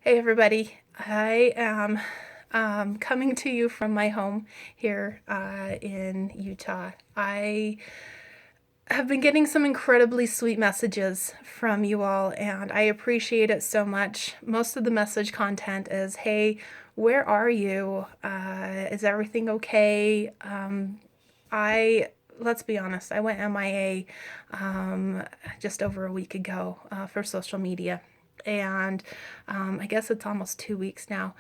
Hey everybody, I am coming to you from my home here in Utah. I have been getting some incredibly sweet messages from you all, and I appreciate it so much. Most of the message content is, hey, where are you? Is everything okay? I Let's be honest, I went MIA just over a week ago for social media. And I guess it's almost 2 weeks now.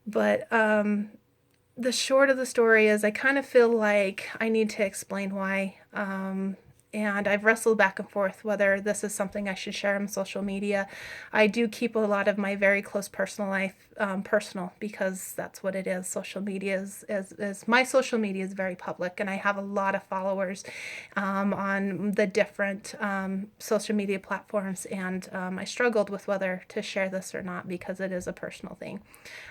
But the short of the story is I kind of feel like I need to explain why. And I've wrestled back and forth whether this is something I should share on social media. I do keep a lot of my very close personal life personal because that's what it is. Social media is my social media is very public, and I have a lot of followers on the different social media platforms. And I struggled with whether to share this or not because it is a personal thing,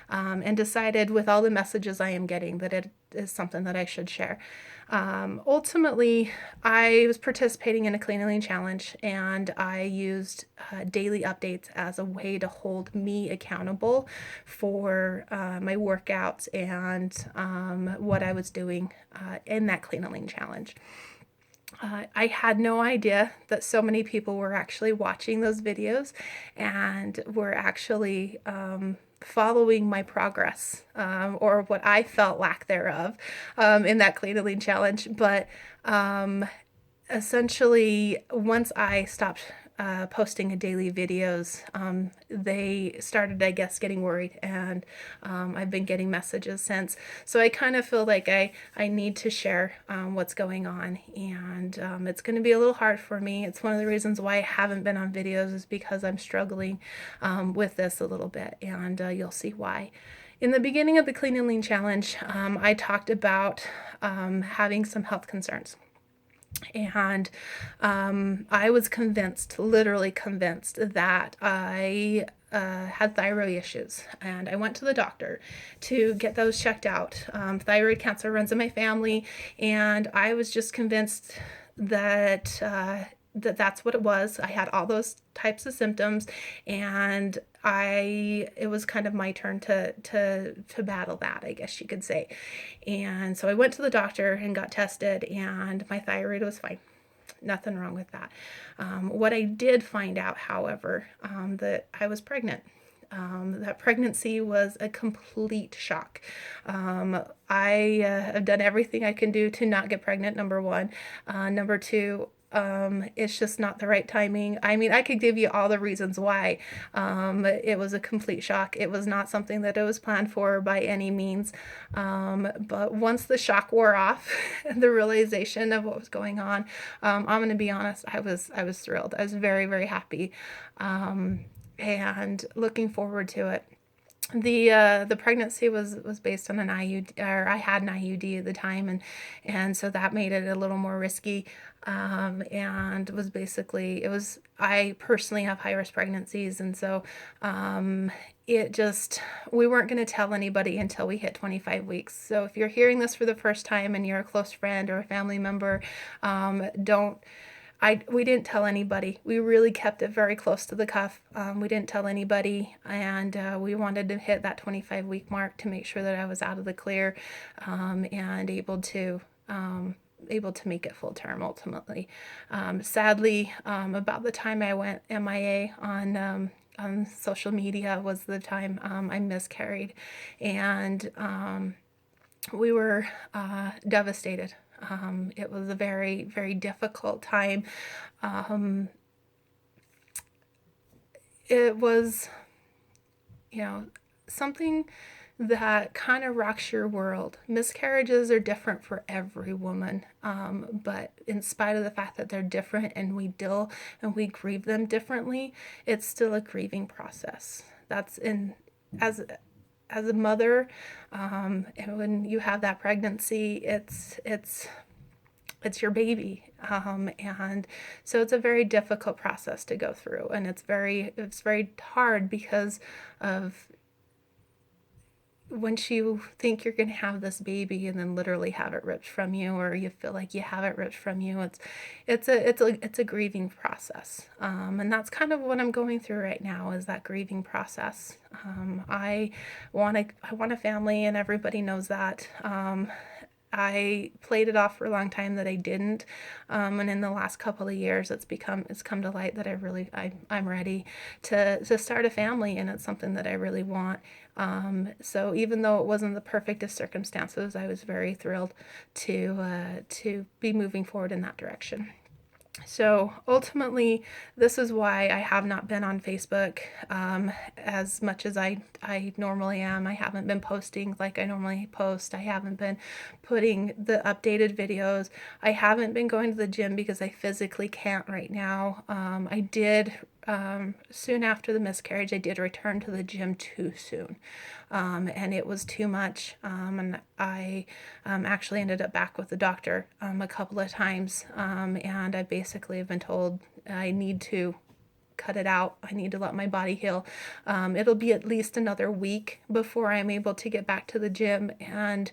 and decided with all the messages I am getting that it is something that I should share. Ultimately, I was participating in a clean challenge, and I used daily updates as a way to hold me accountable for my workouts and what I was doing in that clean challenge. I had no idea that so many people were actually watching those videos and were actually following my progress, or what I felt lack thereof, in that clean challenge. But essentially, once I stopped posting a daily videos, they started, I guess, getting worried, and I've been getting messages since. So I kind of feel like I need to share what's going on, and it's going to be a little hard for me. It's one of the reasons why I haven't been on videos, is because I'm struggling with this a little bit, and you'll see why. In the beginning of the Clean and Lean Challenge, I talked about having some health concerns. And I was convinced, literally convinced, that I had thyroid issues. And I went to the doctor to get those checked out. Thyroid cancer runs in my family, and I was just convinced that that's what it was. I had all those types of symptoms, and it was kind of my turn to battle that, I guess you could say. And so I went to the doctor and got tested, and my thyroid was fine. Nothing wrong with that. What I did find out, however, that I was pregnant. That pregnancy was a complete shock. I have done everything I can do to not get pregnant, number one. Number two, it's just not the right timing. I mean, I could give you all the reasons why. It was a complete shock. It was not something that I was planned for by any means. But once the shock wore off, the realization of what was going on, I'm going to be honest, I was thrilled. I was very, very happy, and looking forward to it. The pregnancy was based on an IUD, or I had an IUD at the time, and so that made it a little more risky. And was basically, it was, I personally have high risk pregnancies, and so it just, we weren't going to tell anybody until we hit 25 weeks. So if you're hearing this for the first time and you're a close friend or a family member, don't we didn't tell anybody. We really kept it very close to the cuff. We didn't tell anybody, and we wanted to hit that 25-week mark to make sure that I was out of the clear, and able to make it full term ultimately. Sadly, about the time I went MIA on social media was the time I miscarried, and we were devastated. It was a very, very difficult time. Um, it was, something that kind of rocks your world. Miscarriages are different for every woman, but in spite of the fact that they're different and we deal and we grieve them differently, it's still a grieving process. That's in as a mother, and when you have that pregnancy, it's your baby, and so it's a very difficult process to go through, and it's very hard because of once you think you're going to have this baby and then literally have it ripped from you, or you feel like you have it ripped from you, it's a grieving process, and that's kind of what I'm going through right now, is that grieving process. I want a family, and everybody knows that. I played it off for a long time that I didn't, and in the last couple of years, it's come to light that I'm ready to start a family, and it's something that I really want. So even though it wasn't the perfectest circumstances, I was very thrilled to be moving forward in that direction. So ultimately, this is why I have not been on Facebook as much as I normally am. I haven't been posting like I normally post. I haven't been putting the updated videos. I haven't been going to the gym because I physically can't right now. I did soon after the miscarriage, I did return to the gym too soon, and it was too much. And I actually ended up back with the doctor a couple of times, and I basically have been told I need to cut it out. I need to let my body heal. It'll be at least another week before I'm able to get back to the gym and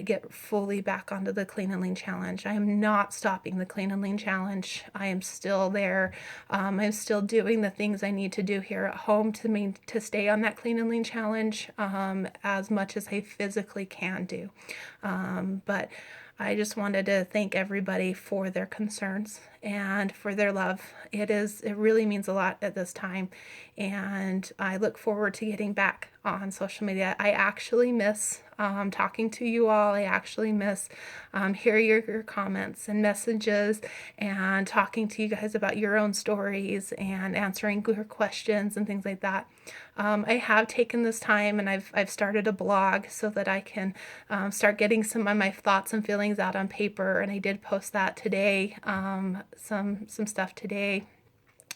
get fully back onto the Clean and Lean Challenge. I am not stopping the Clean and Lean Challenge. I am still there. I'm still doing the things I need to do here at home to stay on that Clean and Lean Challenge as much as I physically can do. But I just wanted to thank everybody for their concerns and for their love. It really means a lot at this time, and I look forward to getting back on social media. I actually miss talking to you all. I actually miss hearing your comments and messages, and talking to you guys about your own stories and answering your questions and things like that. I have taken this time, and I've started a blog so that I can start getting some of my thoughts and feelings out on paper, and I did post that today, some stuff today.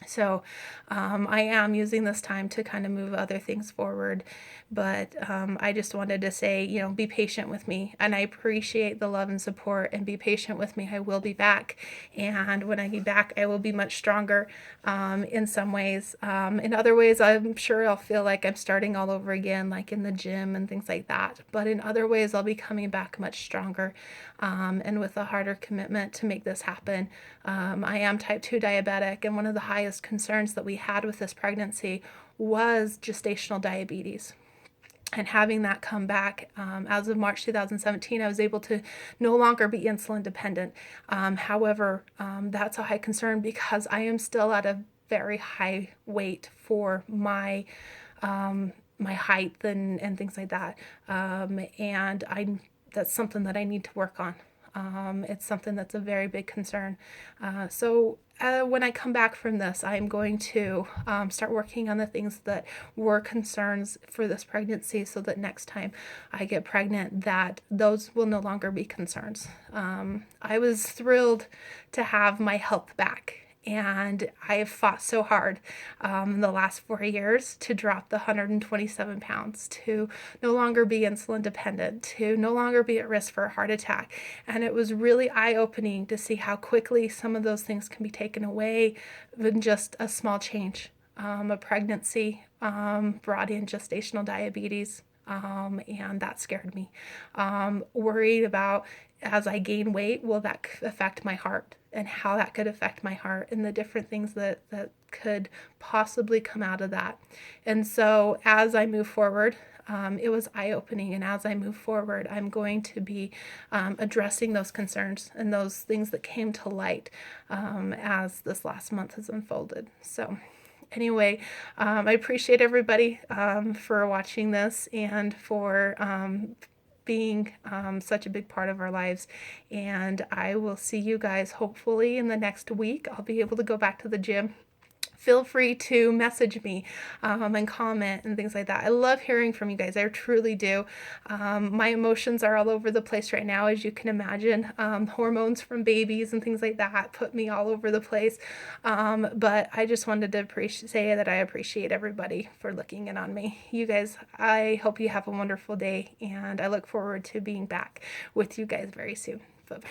So I am using this time to kind of move other things forward, but I just wanted to say, be patient with me, and I appreciate the love and support, and be patient with me. I will be back, and when I be back, I will be much stronger in some ways. In other ways, I'm sure I'll feel like I'm starting all over again, like in the gym and things like that, but in other ways, I'll be coming back much stronger, and with a harder commitment to make this happen. I am type 2 diabetic, and one of the highest concerns that we had with this pregnancy was gestational diabetes. And having that come back, as of March 2017, I was able to no longer be insulin dependent. However, that's a high concern because I am still at a very high weight for my height and things like that. And that's something that I need to work on. It's something that's a very big concern. So when I come back from this, I'm going to start working on the things that were concerns for this pregnancy, so that next time I get pregnant, that those will no longer be concerns. I was thrilled to have my health back. And I have fought so hard the last 4 years to drop the 127 pounds, to no longer be insulin dependent, to no longer be at risk for a heart attack. And it was really eye-opening to see how quickly some of those things can be taken away in just a small change. A pregnancy brought in gestational diabetes. And that scared me. Worried about, as I gain weight, will that affect my heart, and how that could affect my heart, and the different things that could possibly come out of that. And so as I move forward, it was eye-opening, and as I move forward, I'm going to be addressing those concerns and those things that came to light as this last month has unfolded. So anyway, I appreciate everybody for watching this, and for being such a big part of our lives. And I will see you guys hopefully in the next week. I'll be able to go back to the gym. Feel free to message me and comment and things like that. I love hearing from you guys. I truly do. My emotions are all over the place right now, as you can imagine. Hormones from babies and things like that put me all over the place. But I just wanted to say that I appreciate everybody for looking in on me. You guys, I hope you have a wonderful day, and I look forward to being back with you guys very soon. Bye-bye.